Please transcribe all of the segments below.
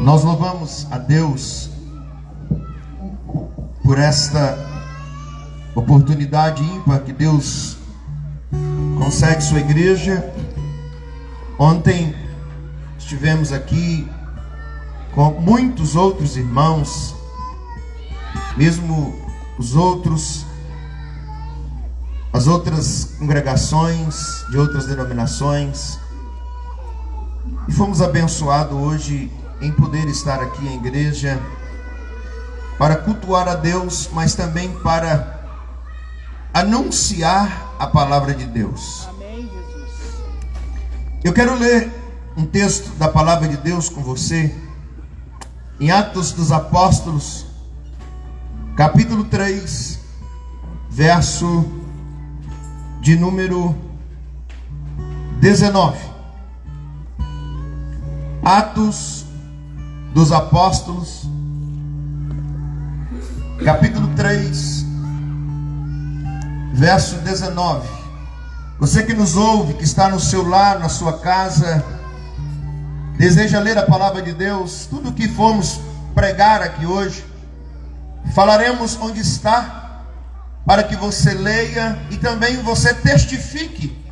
Nós louvamos a Deus por esta oportunidade ímpar que Deus concede sua igreja. Ontem estivemos aqui com muitos outros irmãos, mesmo as outras congregações de outras denominações, e fomos abençoados hoje em poder estar aqui em igreja para cultuar a Deus, mas também para anunciar a palavra de Deus. Amém, Jesus. Eu quero ler um texto da palavra de Deus com você, em Atos dos Apóstolos, capítulo 3, verso de número 19. Atos dos Apóstolos, capítulo 3, verso 19. Você que nos ouve, que está no seu lar, na sua casa, deseja ler a palavra de Deus, tudo que formos pregar aqui hoje, falaremos onde está, para que você leia e também você testifique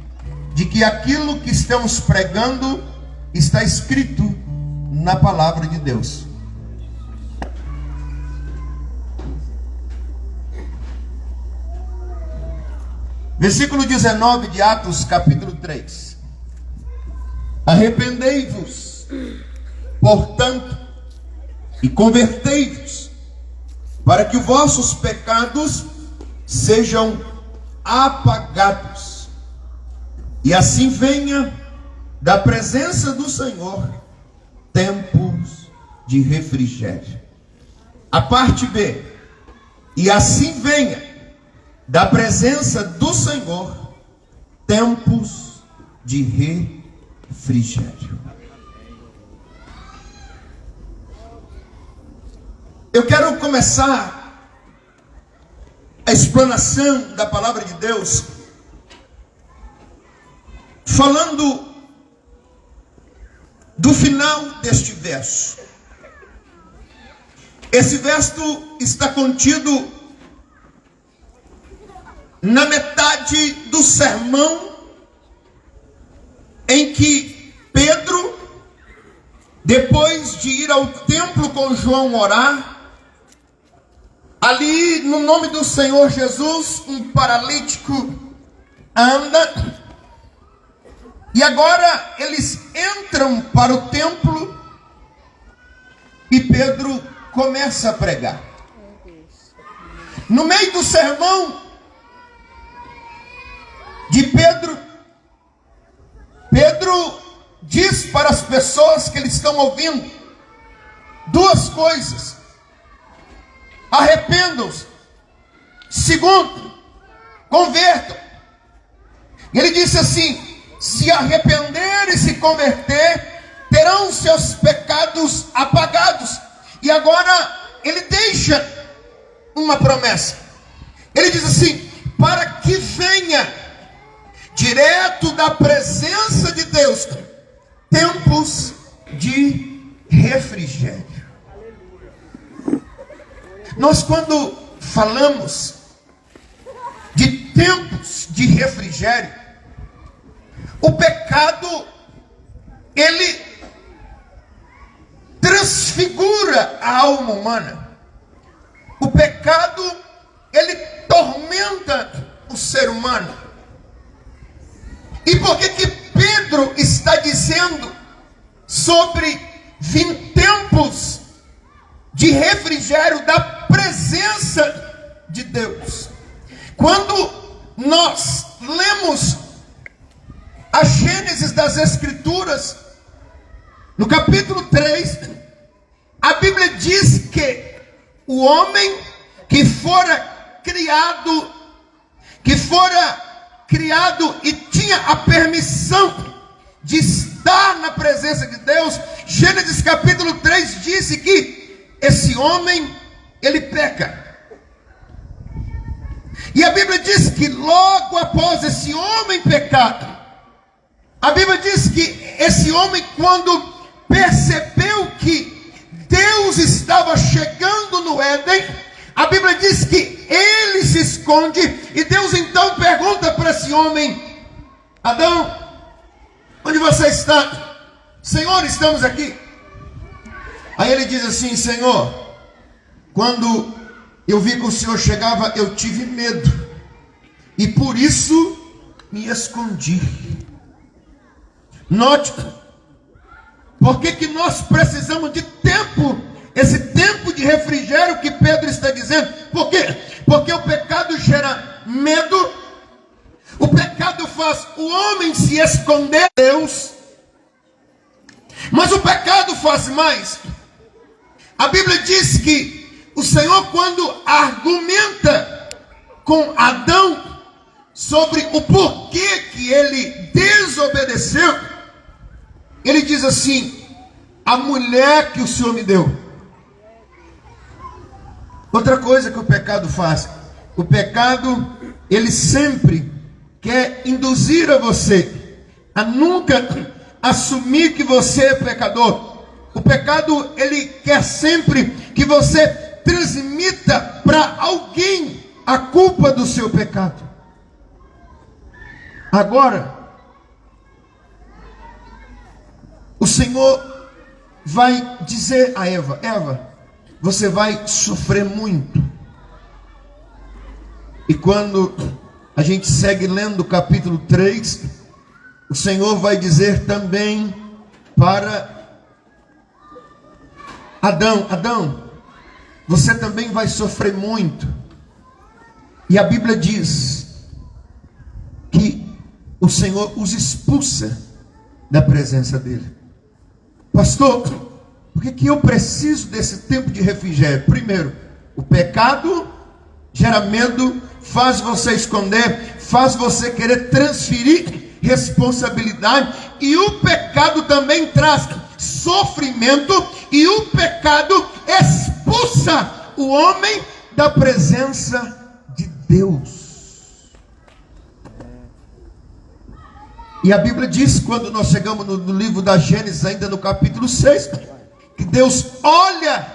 de que aquilo que estamos pregando está escrito na palavra de Deus. Versículo 19 de Atos, capítulo 3. Arrependei-vos, portanto, e convertei-vos, para que os vossos pecados sejam apagados, e assim venha da presença do Senhor tempos de refrigério. A parte B. E assim venha da presença do Senhor tempos de refrigério. Eu quero começar a explanação da palavra de Deus falando do final deste verso. Esse verso está contido na metade do sermão em que Pedro, depois de ir ao templo com João orar, ali no nome do Senhor Jesus, um paralítico anda. E agora eles entram para o templo e Pedro começa a pregar. No meio do sermão de Pedro diz para as pessoas que eles estão ouvindo duas coisas: arrependam-se. Segundo, convertam. Ele disse assim: se arrepender e se converter, terão seus pecados apagados. E agora ele deixa uma promessa. Ele diz assim: para que venha direto da presença de Deus tempos de refrigério. Nós, quando falamos de tempos de refrigério, o pecado, ele transfigura a alma humana. O pecado, ele tormenta o ser humano. E por que Pedro está dizendo sobre tempos de refrigério da presença de Deus? Quando nós lemos a Gênesis das Escrituras, no capítulo 3, a Bíblia diz que o homem que fora criado e tinha a permissão de estar na presença de Deus, Gênesis capítulo 3 diz que esse homem, ele peca. E a Bíblia diz que logo após esse homem pecar, a Bíblia diz que esse homem, quando percebeu que Éden, a Bíblia diz que ele se esconde, e Deus então pergunta para esse homem: Adão, onde você está? Senhor, estamos aqui. Aí ele diz assim: Senhor, quando eu vi que o Senhor chegava, eu tive medo, e por isso me escondi. Note, por que nós precisamos de tempo? Esse tempo de refrigério que Pedro está dizendo. Por quê? Porque o pecado gera medo. O pecado faz o homem se esconder de Deus. Mas o pecado faz mais. A Bíblia diz que o Senhor, quando argumenta com Adão sobre o porquê que ele desobedeceu, ele diz assim: a mulher que o Senhor me deu. Outra coisa que o pecado faz: o pecado, ele sempre quer induzir a você a nunca assumir que você é pecador. O pecado, ele quer sempre que você transmita para alguém a culpa do seu pecado. Agora, o Senhor vai dizer a Eva: Eva, você vai sofrer muito. E quando a gente segue lendo o capítulo 3, o Senhor vai dizer também para Adão: Adão, você também vai sofrer muito. E a Bíblia diz que o Senhor os expulsa da presença dele. Pastor, por que eu preciso desse tempo de refrigério? Primeiro, o pecado gera medo, faz você esconder, faz você querer transferir responsabilidade, e o pecado também traz sofrimento, e o pecado expulsa o homem da presença de Deus. E a Bíblia diz, quando nós chegamos no livro da Gênesis, ainda no capítulo 6, que Deus olha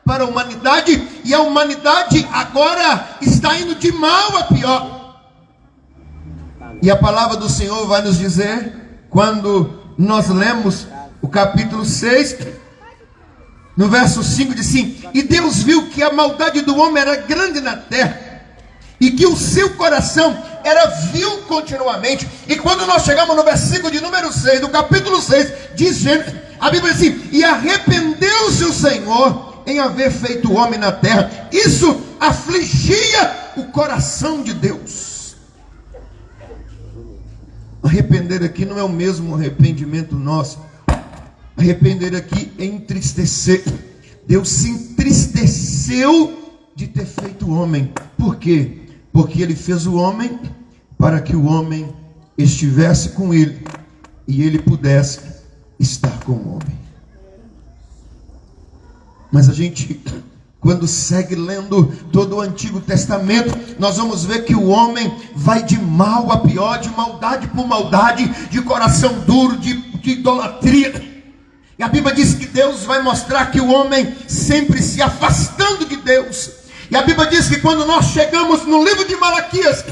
para a humanidade, e a humanidade agora está indo de mal a pior. E a palavra do Senhor vai nos dizer, quando nós lemos o capítulo 6, no verso 5, diz assim: e Deus viu que a maldade do homem era grande na terra, e que o seu coração era vil continuamente. E quando nós chegamos no versículo de número 6, do capítulo 6, diz Gênesis, a Bíblia diz assim: e arrependeu-se o Senhor em haver feito o homem na terra. Isso afligia o coração de Deus. Arrepender aqui não é o mesmo arrependimento nosso. Arrepender aqui é entristecer. Deus se entristeceu de ter feito o homem. Por quê? Porque ele fez o homem para que o homem estivesse com ele e ele pudesse estar com o homem. Mas a gente, quando segue lendo todo o Antigo Testamento, nós vamos ver que o homem vai de mal a pior, de maldade por maldade, de coração duro, de idolatria. E a Bíblia diz que Deus vai mostrar que o homem sempre se afastando de Deus. E a Bíblia diz que quando nós chegamos no livro de Malaquias,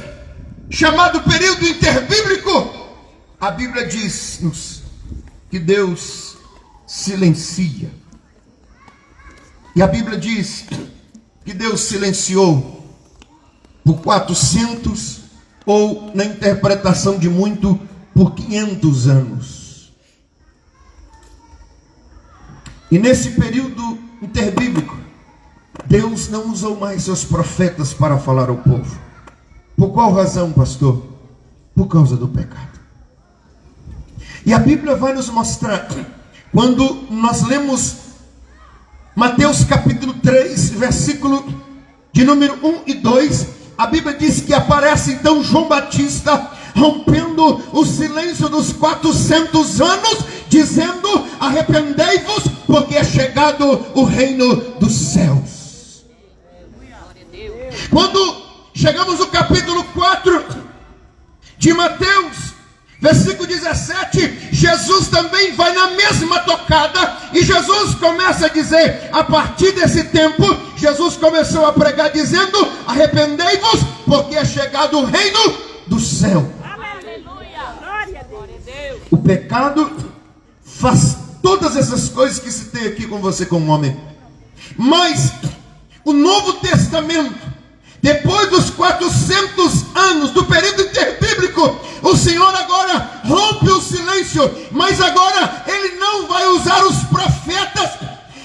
chamado período interbíblico, a Bíblia diz-nos que Deus silencia. E a Bíblia diz que Deus silenciou por 400, ou na interpretação de muito, por 500 anos. E nesse período interbíblico, Deus não usou mais seus profetas para falar ao povo. Por qual razão, pastor? Por causa do pecado. E a Bíblia vai nos mostrar, quando nós lemos Mateus capítulo 3, versículo de número 1 e 2, a Bíblia diz que aparece então João Batista, rompendo o silêncio dos 400 anos, dizendo: arrependei-vos, porque é chegado o reino dos céus. Quando chegamos no capítulo 4 de Mateus, versículo 17, Jesus também vai na mesma tocada, e Jesus começa a dizer: a partir desse tempo Jesus começou a pregar dizendo: arrependei-vos, porque é chegado o reino do céu. O pecado faz todas essas coisas que citei aqui com você como homem. Mas o Novo Testamento, depois dos 400 anos do período interbíblico, o Senhor agora rompe o silêncio. Mas agora Ele não vai usar os profetas,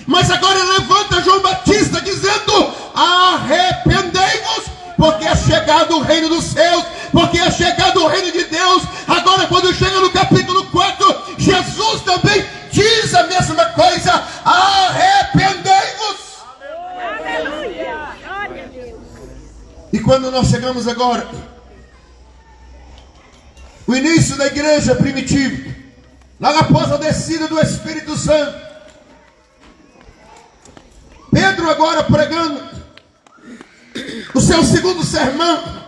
mas agora Ele levanta João Batista dizendo: arrependei-vos, porque é chegado o reino dos céus, porque é chegado o reino de Deus. Agora, quando chega no capítulo 4, Jesus também diz a mesma coisa: arrependei-vos. Aleluia! Glória a Deus! E quando nós chegamos agora, o início da igreja primitiva, logo após a descida do Espírito Santo, Pedro agora pregando o seu segundo sermão,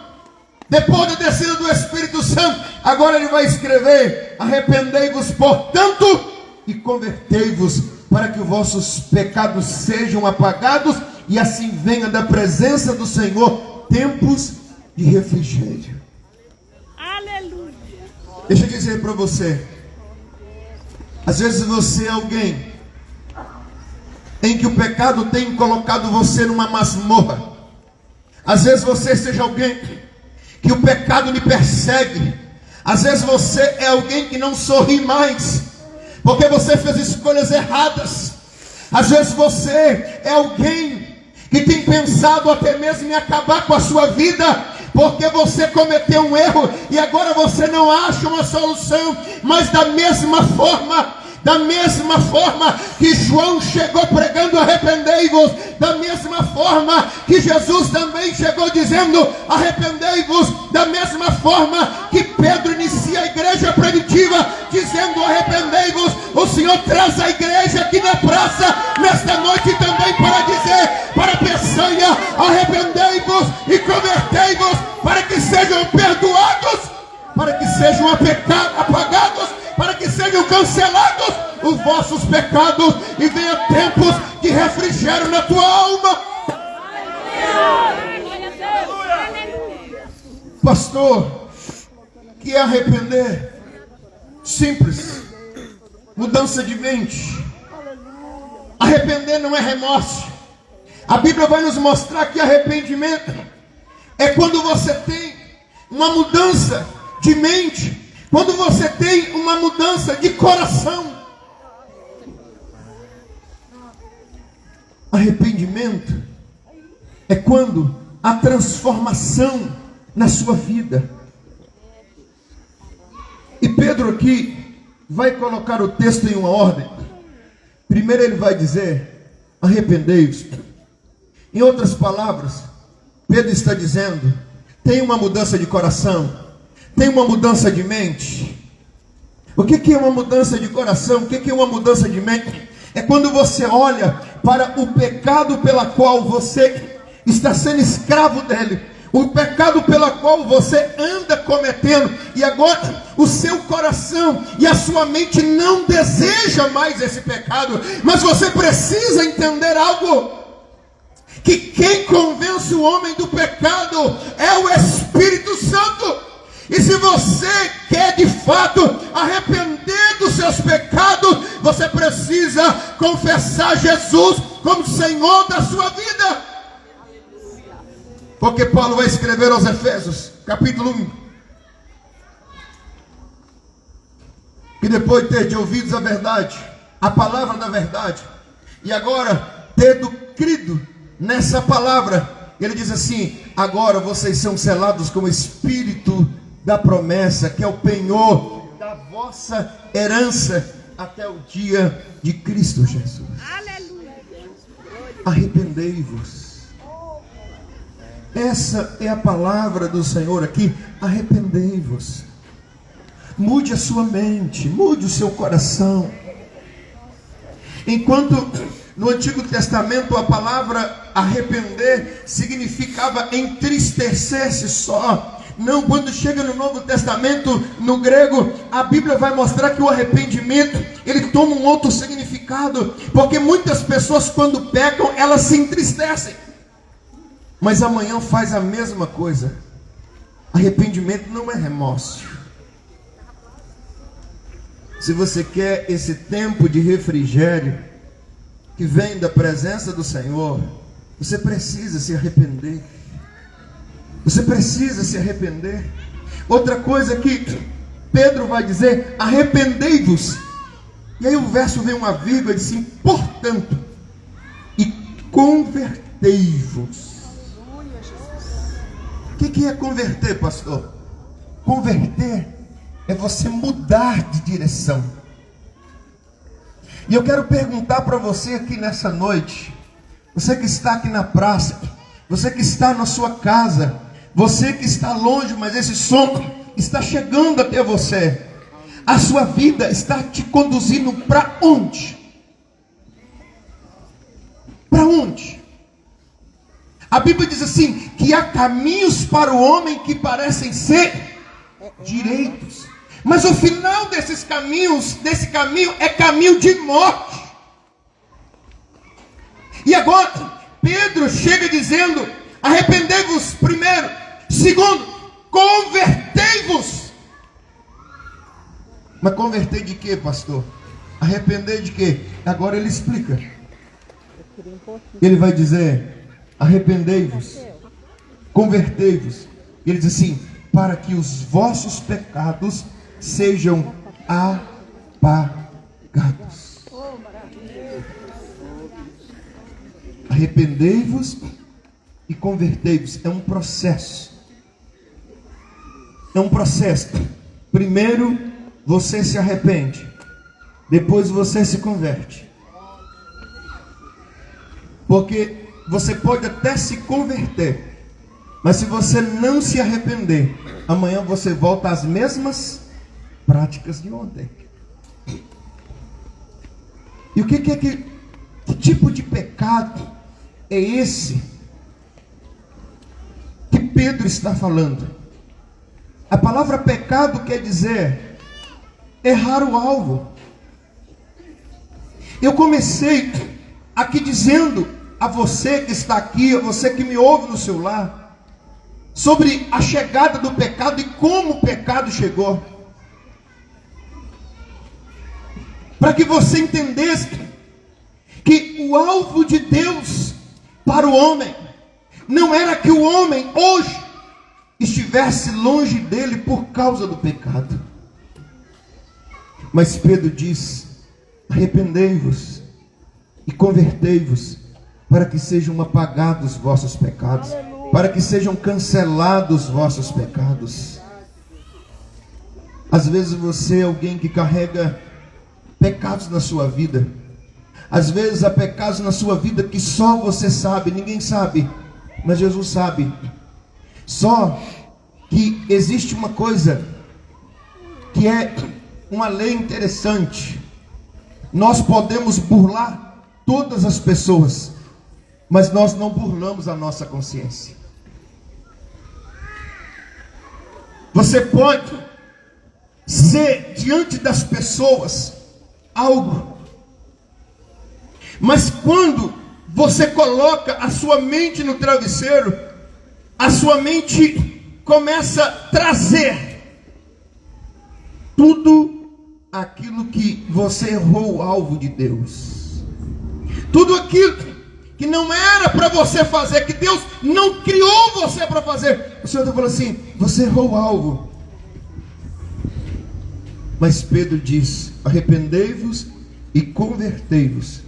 depois da descida do Espírito Santo, agora ele vai escrever: arrependei-vos, portanto, e convertei-vos, para que os vossos pecados sejam apagados, e assim venha da presença do Senhor tempos de refrigério. Aleluia! Deixa eu dizer para você, às vezes você é alguém em que o pecado tem colocado você numa masmorra. Às vezes você seja alguém que o pecado lhe persegue. Às vezes você é alguém que não sorri mais, porque você fez escolhas erradas. Às vezes você é alguém que tem pensado até mesmo em acabar com a sua vida, porque você cometeu um erro e agora você não acha uma solução. Mas da mesma forma que João chegou pregando: arrependei-vos, da mesma forma que Jesus também chegou dizendo: arrependei-vos, da mesma forma que Pedro inicia a igreja primitiva dizendo: arrependei-vos, o Senhor traz a igreja aqui na praça nesta noite também para dizer para a Peçanha: arrependei-vos e convertei-vos, para que sejam perdoados, para que sejam apagados, para que sejam cancelados os vossos pecados e venha tempos de refrigério na tua alma. Pastor, que é arrepender? Simples, mudança de mente. Arrepender não é remorso. A Bíblia vai nos mostrar que arrependimento é quando você tem uma mudança de mente, quando você tem uma mudança de coração. Arrependimento é quando há transformação na sua vida. E Pedro aqui vai colocar o texto em uma ordem. Primeiro ele vai dizer: arrependei-vos. Em outras palavras, Pedro está dizendo: tem uma mudança de coração, tem uma mudança de mente. O que é uma mudança de coração? O que é uma mudança de mente? É quando você olha para o pecado pela qual você está sendo escravo dele, o pecado pela qual você anda cometendo, e agora o seu coração e a sua mente não deseja mais esse pecado, mas você precisa entender algo: que quem convence o homem do pecado é o Espírito Santo. E se você quer de fato arrepender dos seus pecados, você precisa confessar Jesus como Senhor da sua vida. Porque Paulo vai escrever aos Efésios, capítulo 1, que depois de ter ouvido a verdade, a palavra da verdade, e agora tendo crido nessa palavra, ele diz assim: agora vocês são selados com o Espírito da promessa, que é o penhor da vossa herança até o dia de Cristo Jesus. Aleluia! Arrependei-vos. Essa é a palavra do Senhor aqui: arrependei-vos. Mude a sua mente, mude o seu coração. Enquanto no Antigo Testamento a palavra arrepender significava entristecer-se só, não, quando chega no Novo Testamento, no grego, a Bíblia vai mostrar que o arrependimento, ele toma um outro significado. significado, porque muitas pessoas quando pecam, elas se entristecem, mas amanhã faz a mesma coisa. Arrependimento não é remorso. Se você quer esse tempo de refrigério que vem da presença do Senhor, você precisa se arrepender. Você precisa se arrepender. Outra coisa que Pedro vai dizer: arrependei-vos. E aí o verso vem uma vírgula e diz assim: portanto, e convertei-vos. O que é converter, pastor? Converter é você mudar de direção. E eu quero perguntar para você aqui nessa noite, você que está aqui na praça, você que está na sua casa, você que está longe, mas esse som está chegando até você. A sua vida está te conduzindo para onde? Para onde? A Bíblia diz assim, que há caminhos para o homem que parecem ser direitos, mas o final desse caminho é caminho de morte. E agora Pedro chega dizendo: arrependei-vos primeiro, segundo, convertei-vos. Mas converter de quê, pastor? Arrepender de quê? Agora ele explica. Ele vai dizer: arrependei-vos, convertei-vos. Ele diz assim: para que os vossos pecados sejam apagados. Arrependei-vos e convertei-vos. É um processo. É um processo. Primeiro você se arrepende, depois você se converte. Porque você pode até se converter, mas se você não se arrepender, amanhã você volta às mesmas práticas de ontem. E o que tipo de pecado é esse que Pedro está falando? A palavra pecado quer dizer errar o alvo. Eu comecei aqui dizendo a você que está aqui, a você que me ouve no seu lar, sobre a chegada do pecado e como o pecado chegou. Para que você entendesse que o alvo de Deus para o homem não era que o homem hoje estivesse longe dele por causa do pecado. Mas Pedro diz: arrependei-vos e convertei-vos, para que sejam apagados os vossos pecados, para que sejam cancelados os vossos pecados. Às vezes você é alguém que carrega pecados na sua vida. Às vezes há pecados na sua vida que só você sabe, ninguém sabe, mas Jesus sabe. Só que existe uma coisa que é uma lei interessante. Nós podemos burlar todas as pessoas, mas nós não burlamos a nossa consciência. Você pode ser diante das pessoas algo, mas quando você coloca a sua mente no travesseiro, a sua mente começa a trazer tudo aquilo que você errou o alvo de Deus, tudo aquilo que não era para você fazer, que Deus não criou você para fazer. O Senhor está falando assim: você errou o alvo. Mas Pedro diz: arrependei-vos e convertei-vos.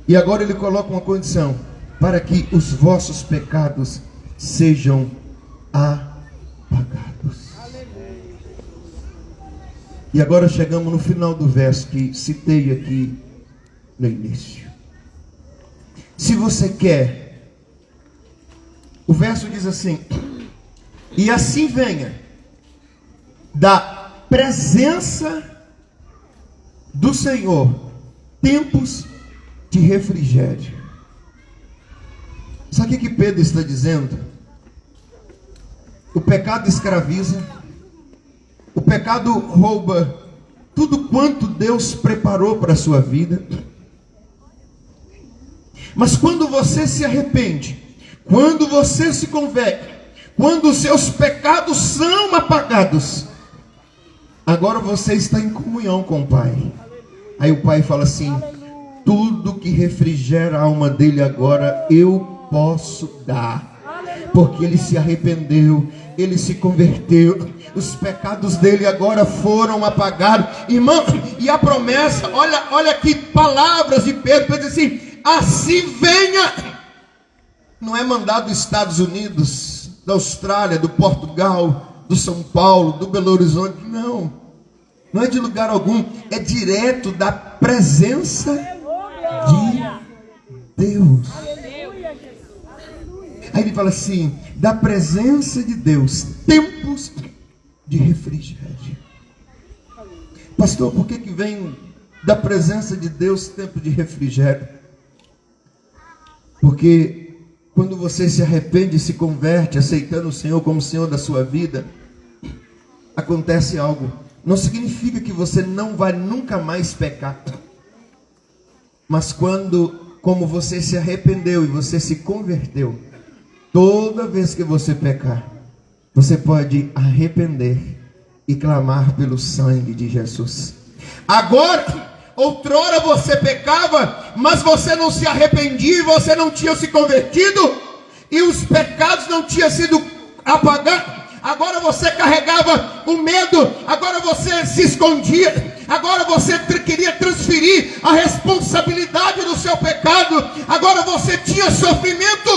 E agora ele coloca uma condição: para que os vossos pecados sejam apagados. E agora chegamos no final do verso que citei aqui no início. Se você quer, o verso diz assim: e assim venha da presença do Senhor tempos de refrigério. Sabe o que Pedro está dizendo? O pecado escraviza, o pecado rouba tudo quanto Deus preparou para a sua vida. Mas quando você se arrepende, quando você se converte, quando os seus pecados são apagados, agora você está em comunhão com o Pai. Aí o Pai fala assim: tudo que refrigera a alma dele agora eu posso dar, porque ele se arrependeu, ele se converteu, os pecados dele agora foram apagados. Irmão, e a promessa, olha que palavras de Pedro, diz assim: assim venha. Não é mandado dos Estados Unidos, da Austrália, do Portugal, do São Paulo, do Belo Horizonte, não é de lugar algum, é direto da presença de Deus. Aí ele fala assim: da presença de Deus, tempos de refrigério. Pastor, por que vem da presença de Deus tempo de refrigério? Porque quando você se arrepende e se converte, aceitando o Senhor como Senhor da sua vida, acontece algo. Não significa que você não vai nunca mais pecar. Mas como você se arrependeu e você se converteu, toda vez que você pecar, você pode arrepender e clamar pelo sangue de Jesus. Agora, outrora você pecava, mas você não se arrependia, você não tinha se convertido, e os pecados não tinham sido apagados. Agora você carregava o medo, agora você se escondia, agora você queria transferir a responsabilidade do seu pecado, agora você tinha sofrimento,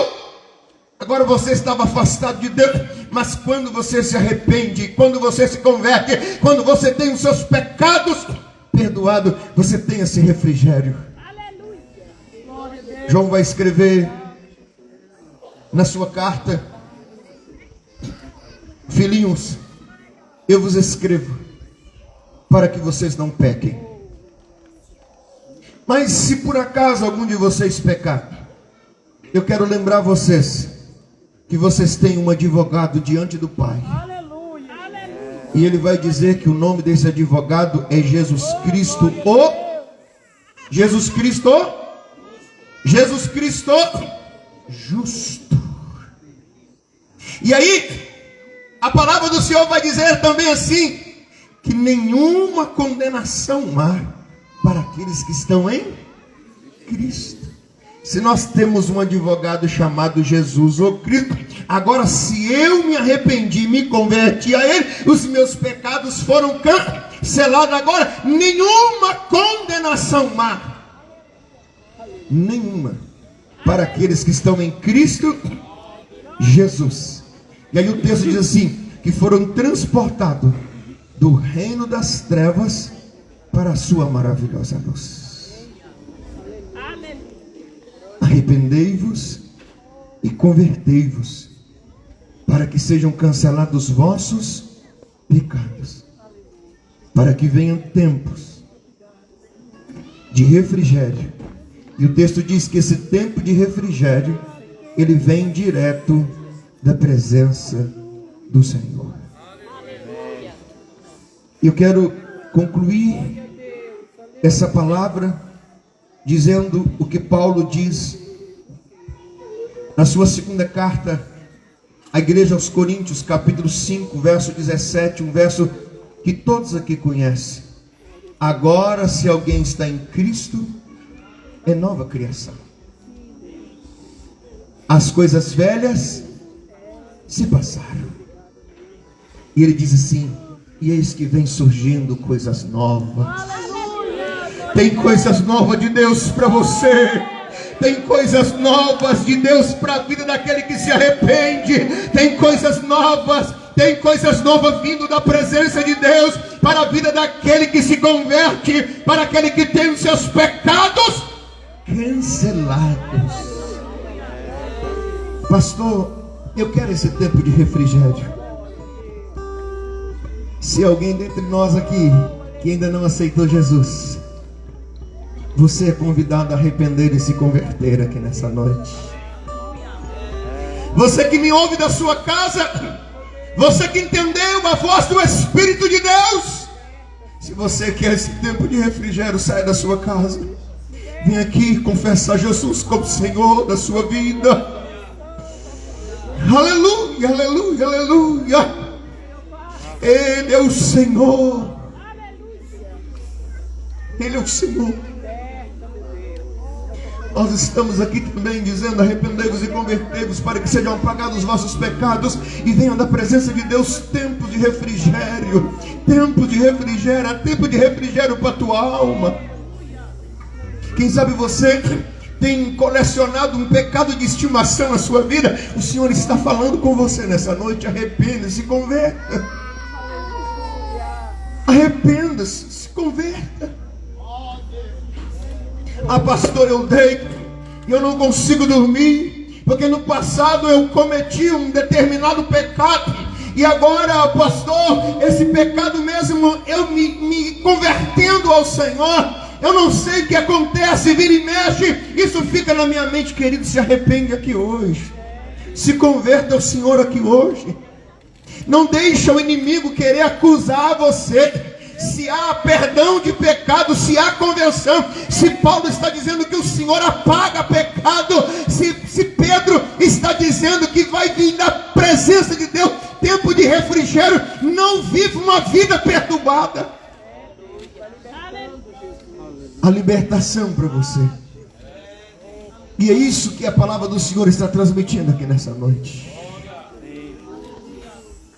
agora você estava afastado de Deus. Mas quando você se arrepende, quando você se converte, quando você tem os seus pecados perdoados, você tem esse refrigério. João vai escrever na sua carta: filhinhos, eu vos escrevo para que vocês não pequem. Mas se por acaso algum de vocês pecar, eu quero lembrar vocês que vocês têm um advogado diante do Pai. E ele vai dizer que o nome desse advogado é Jesus Cristo, Jesus Cristo justo. E aí a palavra do Senhor vai dizer também assim: que nenhuma condenação há para aqueles que estão em Cristo. Se nós temos um advogado chamado Jesus, ou Cristo, agora se eu me arrependi, me converti a Ele, os meus pecados foram cancelados, agora nenhuma condenação há, nenhuma, para aqueles que estão em Cristo Jesus. E aí o texto diz assim: que foram transportados do reino das trevas para a sua maravilhosa luz. Arrependei-vos e convertei-vos, para que sejam cancelados vossos pecados, para que venham tempos de refrigério. E o texto diz que esse tempo de refrigério, ele vem direto da presença do Senhor. Eu quero concluir essa palavra dizendo o que Paulo diz na sua segunda carta à igreja aos Coríntios, capítulo 5, verso 17, um verso que todos aqui conhecem: agora, se alguém está em Cristo, é nova criação. As coisas velhas se passaram. E ele diz assim: e eis que vem surgindo coisas novas. Tem coisas novas de Deus para você. Tem coisas novas de Deus para a vida daquele que se arrepende. Tem coisas novas vindo da presença de Deus para a vida daquele que se converte, para aquele que tem os seus pecados cancelados. Pastor, eu quero esse tempo de refrigério. Se alguém dentre nós aqui que ainda não aceitou Jesus, você é convidado a arrepender e se converter aqui nessa noite. Você que me ouve da sua casa, você que entendeu a voz do Espírito de Deus, se você quer esse tempo de refrigério, saia da sua casa Vem aqui confessar Jesus como Senhor da sua vida. Aleluia, aleluia, aleluia. Ele é o Senhor. Ele é o Senhor. Nós estamos aqui também dizendo: arrependei-vos e convertei-vos, para que sejam apagados os vossos pecados e venham da presença de Deus tempo de refrigério. Tempo de refrigério, tempo de refrigério para a tua alma. Quem sabe você tem colecionado um pecado de estimação na sua vida. O Senhor está falando com você nessa noite: arrependa-se e converta. Arrependa-se, se converta. Ah, pastor, eu deito e eu não consigo dormir, porque no passado eu cometi um determinado pecado, e agora, pastor, esse pecado mesmo, eu me convertendo ao Senhor, eu não sei o que acontece, vira e mexe, isso fica na minha mente. Querido, se arrepende aqui hoje, se converta ao Senhor aqui hoje. Não deixa o inimigo querer acusar você. Se há perdão de pecado, se há conversão, se Paulo está dizendo que o Senhor apaga pecado, se Pedro está dizendo que vai vir da presença de Deus tempo de refrigério, não vive uma vida perturbada. A libertação para você. E é isso que a palavra do Senhor está transmitindo aqui nessa noite.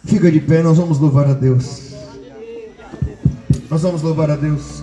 Fica de pé, nós vamos louvar a Deus. Nós vamos louvar a Deus.